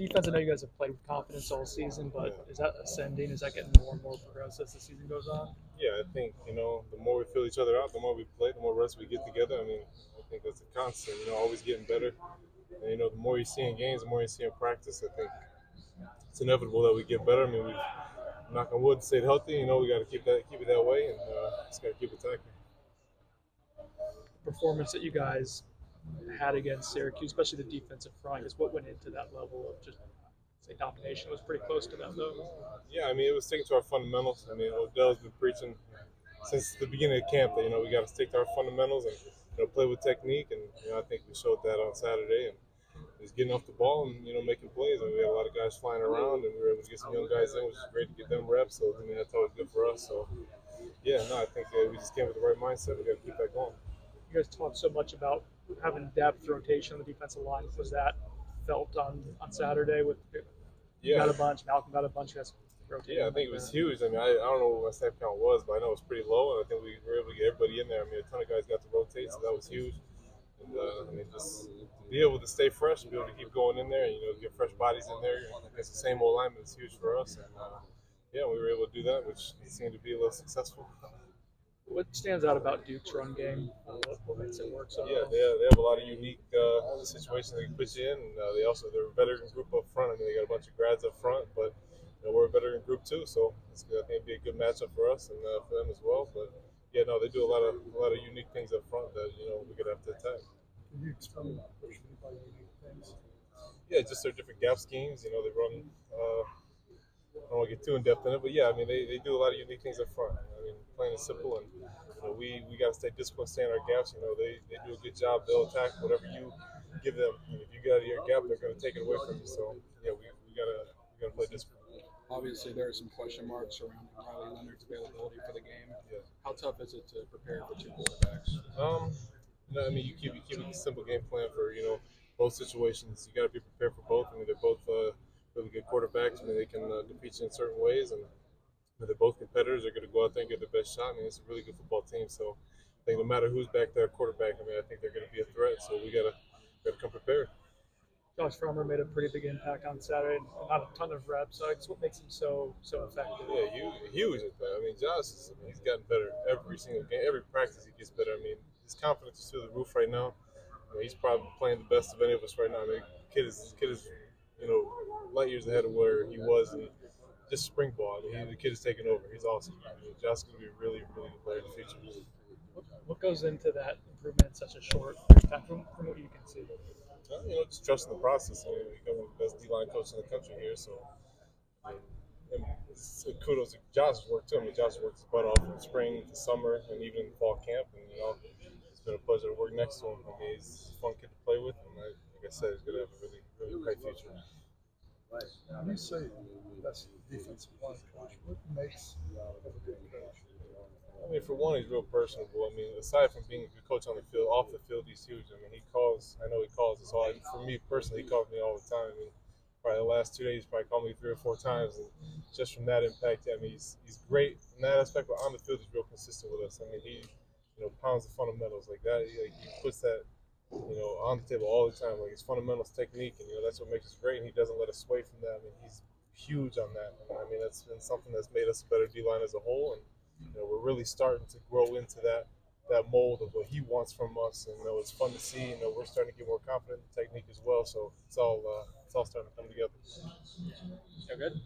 defense, I know you guys have played with confidence all season, but is that ascending? Is that getting more and more progressive as the season goes on? Yeah, I think, the more we feel each other out, the more we play, the more reps we get together. I mean, I think that's a constant, always getting better. And, the more you see in games, the more you see in practice, I think it's inevitable that we get better. I mean, we've, knock on wood, stayed healthy. We got to keep it that way, and just got to keep attacking. Performance that you guys had against Syracuse, especially the defensive front, is what went into that level of just say domination. It was pretty close to that though. Yeah, I mean, it was sticking to our fundamentals. I mean, Odell's been preaching since the beginning of camp that we got to stick to our fundamentals and play with technique, and I think we showed that on Saturday. And he's getting off the ball and making plays. And we had a lot of guys flying around, and we were able to get some young guys in, which is great to get them reps. So that's always good for us. So yeah, no, I think we just came with the right mindset. We got to keep that going. You guys talked so much about having depth rotation on the defensive line. Was that felt on Saturday with you got a bunch, Malcolm got a bunch, guys rotating? Yeah, I think it was huge. I mean, I don't know what my snap count was, but I know it was pretty low, and I think we were able to get everybody in there. I mean, a ton of guys got to rotate, so that was huge. And just to be able to stay fresh, be able to keep going in there, and get fresh bodies in there against the same old lineman is huge for us. And yeah, we were able to do that, which seemed to be a little successful. What stands out about Duke's run game? What makes it work so well? Yeah, they have a lot of unique situations they can put you in. And, they're a veteran group up front. I mean, they got a bunch of grads up front, but we're a veteran group too, so I think it'd be a good matchup for us and for them as well. But yeah, no, they do a lot of unique things up front that we're gonna have to attack. Can you explain what you mean by unique things? Yeah, just their different gap schemes. They run. I don't want to get too in depth in it, but yeah, I mean they do a lot of unique things up front. I mean, plain and simple, and we got to stay disciplined, stay in our gaps. They do a good job. They'll attack whatever you give them. And if you get out of your gap, they're going to take it away from you. So yeah, we gotta play discipline. Obviously, there are some question marks surrounding Riley Leonard's availability for the game. Yeah. How tough is it to prepare for two quarterbacks? I mean, you keep a simple game plan for both situations. You got to be prepared for both. I mean, they're both really good quarterbacks. I mean, they can defeat you in certain ways, and they're both competitors. They're going to go out there and get their best shot. I mean, it's a really good football team. So I think no matter who's back there, quarterback, I mean, I think they're going to be a threat. So we got to come prepared. Josh Frommer made a pretty big impact on Saturday. Not a ton of reps. So it's what makes him so effective. Yeah, huge impact. I mean, Josh, he's gotten better every single game. Every practice he gets better. I mean, his confidence is through the roof right now. I mean, he's probably playing the best of any of us right now. I mean, kid is light years ahead of where he was, and just spring ball. I mean, the kid is taking over. He's awesome. I mean, Josh is going to be a really, really good player in the future. What goes into that improvement in such a short time from what you can see? Just trusting the process. I mean, we become the best D-line coach in the country here, so kudos to Josh's work too. I mean, Josh works his butt off from spring to summer and even fall camp, and it's been a pleasure to work next to him. I mean, he's a fun kid to play with, and like I said, he's going to have a really, really bright future. When you say that's defensive line coach, what makes a good coach? I mean, for one, he's real personable. I mean, aside from being a good coach on the field, off the field, he's huge. I mean, I know he calls us all. For me personally, he calls me all the time. I mean, probably the last 2 days, he probably called me 3 or 4 times. And just from that impact, I mean, he's great in that aspect, but on the field, he's real consistent with us. I mean, he, pounds the fundamentals like that. He puts that, on the table all the time. Like his fundamentals, technique, and that's what makes us great. And he doesn't let us sway from that. I mean, he's huge on that. I mean, that's been something that's made us a better D-line as a whole. And we're really starting to grow into that mold of what he wants from us, and it's fun to see. We're starting to get more confident in technique as well. So it's all starting to come together. So good.